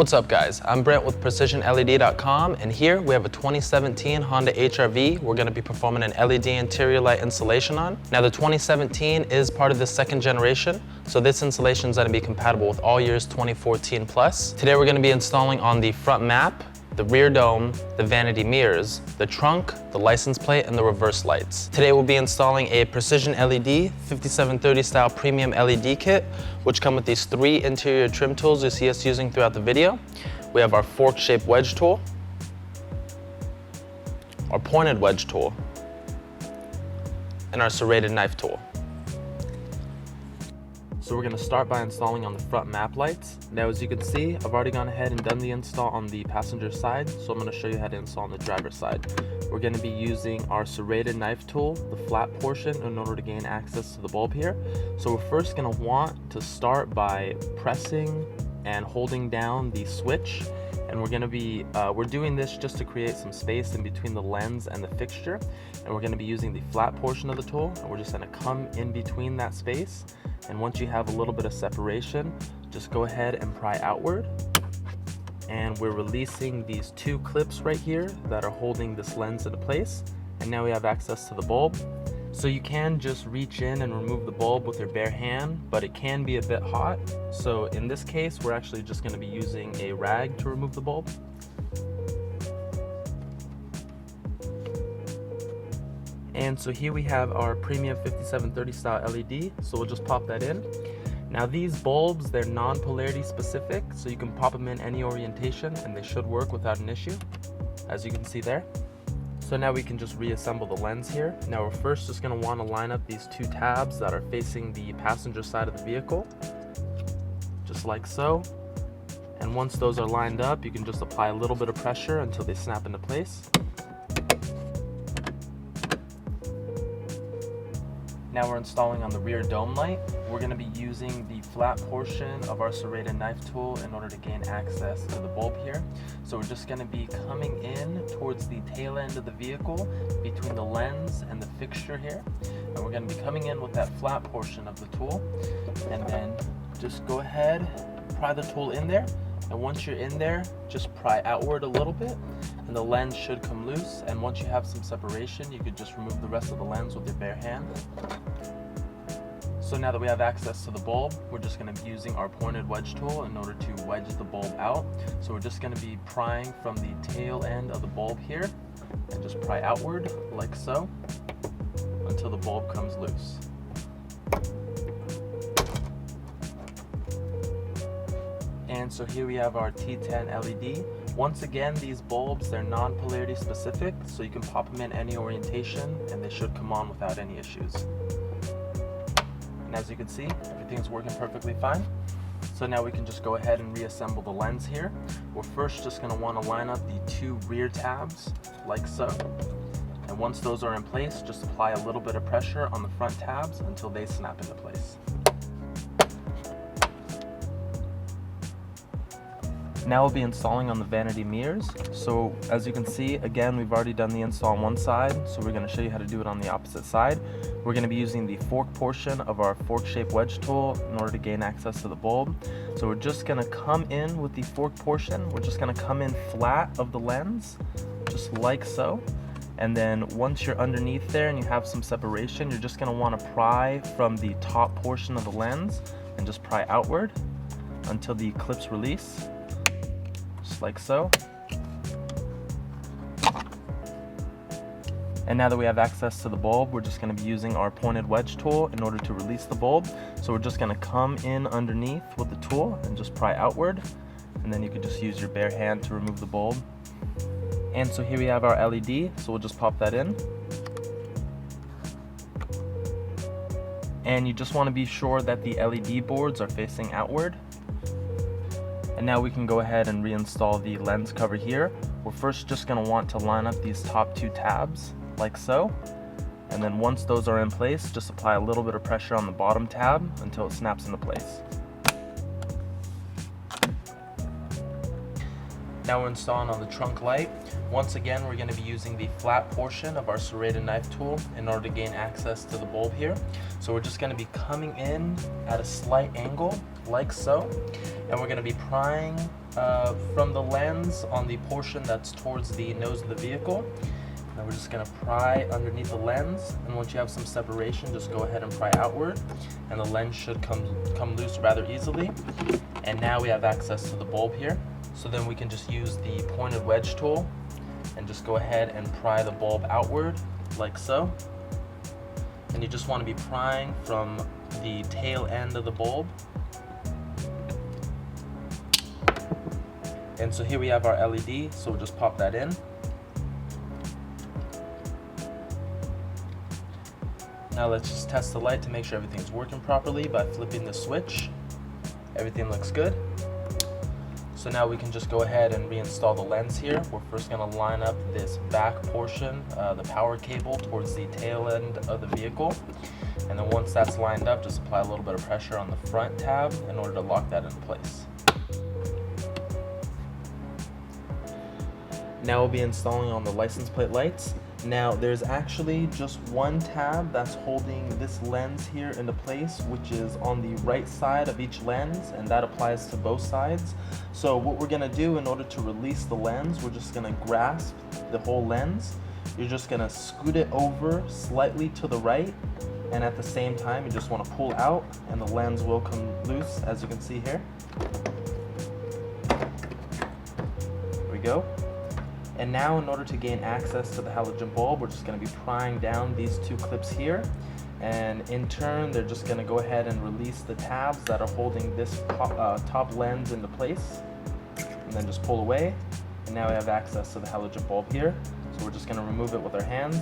What's up guys, I'm Brent with PrecisionLED.com, and here we have a 2017 Honda HR-V we're going to be performing an LED interior light installation on. Now the 2017 is part of the second generation, so this installation is going to be compatible with all years 2014 plus. Today we're going to be installing on the front map, the rear dome, the vanity mirrors, the trunk, the license plate, and the reverse lights. Today we'll be installing a PrecisionLED 5730 style premium LED kit, which come with these 3 interior trim tools you see us using throughout the video. We have our fork-shaped wedge tool, our pointed wedge tool, and our serrated knife tool. So we're going to start by installing on the front map lights. Now as you can see, I've already gone ahead and done the install on the passenger side, so I'm going to show you how to install on the driver's side. We're going to be using our serrated knife tool, the flat portion, in order to gain access to the bulb here. So we're first going to want to start by pressing and holding down the switch. And we're going to be, we're doing this just to create some space in between the lens and the fixture. And we're going to be using the flat portion of the tool, and we're just going to come in between that space. And once you have a little bit of separation, just go ahead and pry outward. And we're releasing these 2 clips right here that are holding this lens into place. And now we have access to the bulb. So you can just reach in and remove the bulb with your bare hand, but it can be a bit hot. So in this case, we're actually just going to be using a rag to remove the bulb. And so here we have our premium 5730 style LED, so we'll just pop that in. Now these bulbs, they're non-polarity specific, so you can pop them in any orientation and they should work without an issue, as you can see there. So now we can just reassemble the lens here. Now we're first just going to want to line up these 2 tabs that are facing the passenger side of the vehicle, just like so. And once those are lined up, you can just apply a little bit of pressure until they snap into place. Now we're installing on the rear dome light. We're going to be using the flat portion of our serrated knife tool in order to gain access to the bulb here. So we're just going to be coming in towards the tail end of the vehicle between the lens and the fixture here. And we're going to be coming in with that flat portion of the tool. And then just go ahead, pry the tool in there. And once you're in there, just pry outward a little bit and the lens should come loose. And once you have some separation, you could just remove the rest of the lens with your bare hand. So now that we have access to the bulb, we're just going to be using our pointed wedge tool in order to wedge the bulb out. So we're just going to be prying from the tail end of the bulb here and just pry outward like so until the bulb comes loose. And so here we have our T10 LED. Once again, these bulbs, they're non-polarity specific, so you can pop them in any orientation and they should come on without any issues. And as you can see, everything's working perfectly fine. So now we can just go ahead and reassemble the lens here. We're first just going to want to line up the 2 rear tabs like so. And once those are in place, just apply a little bit of pressure on the front tabs until they snap into place. Now we'll be installing on the vanity mirrors. So as you can see, again, we've already done the install on one side, so we're going to show you how to do it on the opposite side. We're going to be using the fork portion of our fork-shaped wedge tool in order to gain access to the bulb. So we're just going to come in with the fork portion. We're just going to come in flat of the lens, just like so. And then once you're underneath there and you have some separation, you're just going to want to pry from the top portion of the lens and just pry outward until the clips release. Like so. And now that we have access to the bulb, we're just going to be using our pointed wedge tool in order to release the bulb. So we're just going to come in underneath with the tool and just pry outward, and then you could just use your bare hand to remove the bulb. And so here we have our LED, so we'll just pop that in. And you just want to be sure that the LED boards are facing outward. And now we can go ahead and reinstall the lens cover here. We're first just going to want to line up these top 2 tabs like so. And then once those are in place, just apply a little bit of pressure on the bottom tab until it snaps into place. Now we're installing on the trunk light. Once again, we're going to be using the flat portion of our serrated knife tool in order to gain access to the bulb here. So we're just going to be coming in at a slight angle, like so, and we're going to be prying from the lens on the portion that's towards the nose of the vehicle. Now we're just going to pry underneath the lens, and once you have some separation, just go ahead and pry outward, and the lens should come loose rather easily. And now we have access to the bulb here. So then we can just use the pointed wedge tool and just go ahead and pry the bulb outward like so. And you just want to be prying from the tail end of the bulb. And so here we have our LED, so we'll just pop that in. Now let's just test the light to make sure everything's working properly by flipping the switch. Everything looks good. So now we can just go ahead and reinstall the lens here. We're first going to line up this back portion, the power cable, towards the tail end of the vehicle. And then once that's lined up, just apply a little bit of pressure on the front tab in order to lock that in place. Now we'll be installing on the license plate lights. Now there's actually just one tab that's holding this lens here into place, which is on the right side of each lens, and that applies to both sides. So what we're going to do in order to release the lens, we're just going to grasp the whole lens. You're just going to scoot it over slightly to the right, and at the same time you just want to pull out and the lens will come loose, as you can see here. There we go. And now in order to gain access to the halogen bulb, we're just going to be prying down these two clips here. And in turn, they're just going to go ahead and release the tabs that are holding this top lens into place. And then just pull away. And now we have access to the halogen bulb here. So we're just going to remove it with our hands.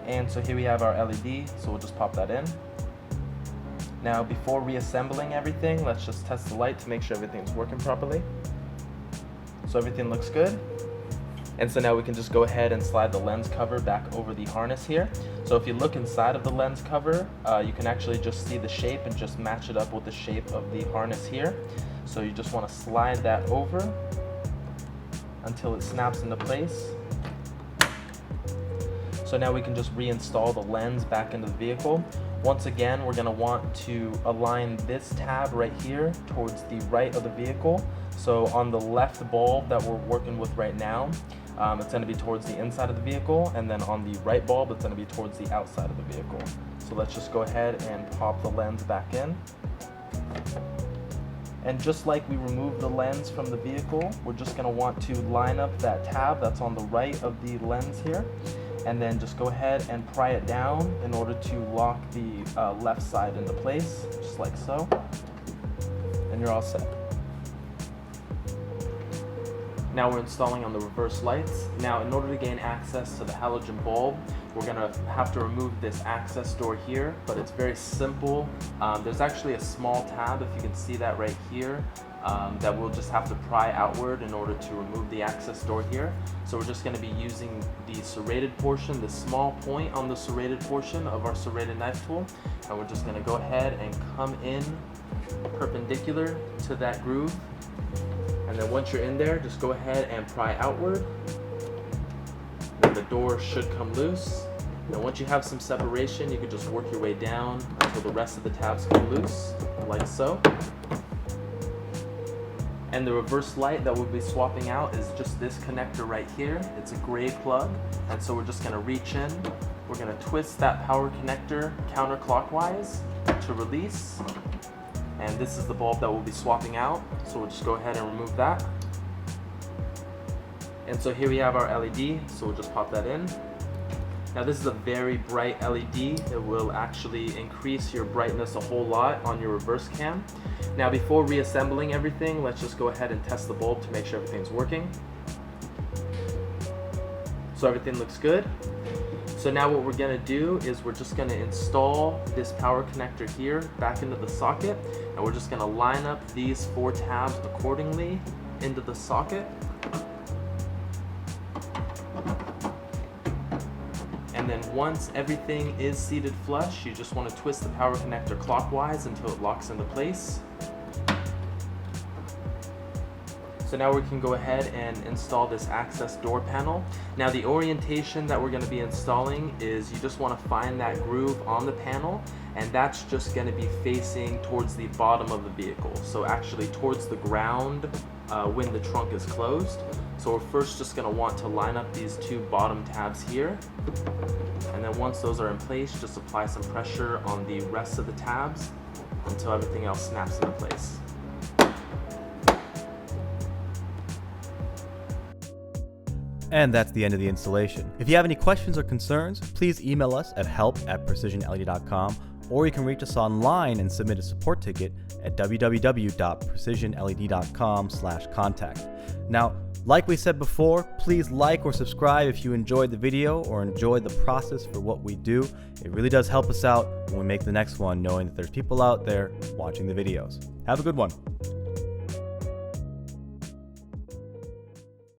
And so here we have our LED, so we'll just pop that in. Now before reassembling everything, let's just test the light to make sure everything's working properly. So everything looks good. And so now we can just go ahead and slide the lens cover back over the harness here. So if you look inside of the lens cover, you can actually just see the shape and just match it up with the shape of the harness here. So you just want to slide that over until it snaps into place. So now we can just reinstall the lens back into the vehicle. Once again, we're going to want to align this tab right here towards the right of the vehicle. So on the left bulb that we're working with right now, it's going to be towards the inside of the vehicle, and then on the right bulb, it's going to be towards the outside of the vehicle. So let's just go ahead and pop the lens back in. And just like we removed the lens from the vehicle, we're just going to want to line up that tab that's on the right of the lens here. And then just go ahead and pry it down in order to lock the left side into place, just like so. And you're all set. Now we're installing on the reverse lights. Now in order to gain access to the halogen bulb, we're going to have to remove this access door here, but it's very simple. There's actually a small tab, if you can see that right here, that we'll just have to pry outward in order to remove the access door here. So we're just going to be using the serrated portion, the small point on the serrated portion of our serrated knife tool, and we're just going to go ahead and come in perpendicular to that groove. And then once you're in there, just go ahead and pry outward. Then the door should come loose. Now once you have some separation, you can just work your way down until the rest of the tabs come loose, like so. And the reverse light that we'll be swapping out is just this connector right here. It's a gray plug, and so we're just going to reach in. We're going to twist that power connector counterclockwise to release. And this is the bulb that we'll be swapping out, so we'll just go ahead and remove that. And so here we have our LED, so we'll just pop that in. Now this is a very bright LED. It will actually increase your brightness a whole lot on your reverse cam. Now before reassembling everything, let's just go ahead and test the bulb to make sure everything's working. So everything looks good. So now what we're going to do is we're just going to install this power connector here back into the socket, and we're just going to line up these 4 tabs accordingly into the socket. And then once everything is seated flush, you just want to twist the power connector clockwise until it locks into place. So now we can go ahead and install this access door panel. Now the orientation that we're going to be installing is you just want to find that groove on the panel, and that's just going to be facing towards the bottom of the vehicle, so actually towards the ground when the trunk is closed. So we're first just going to want to line up these two bottom tabs here, and then once those are in place, just apply some pressure on the rest of the tabs until everything else snaps into place. And that's the end of the installation. If you have any questions or concerns, please email us at help@precisionled.com, or you can reach us online and submit a support ticket at www.precisionled.com/contact. Now, like we said before, please like or subscribe if you enjoyed the video or enjoyed the process for what we do. It really does help us out when we make the next one, knowing that there's people out there watching the videos. Have a good one.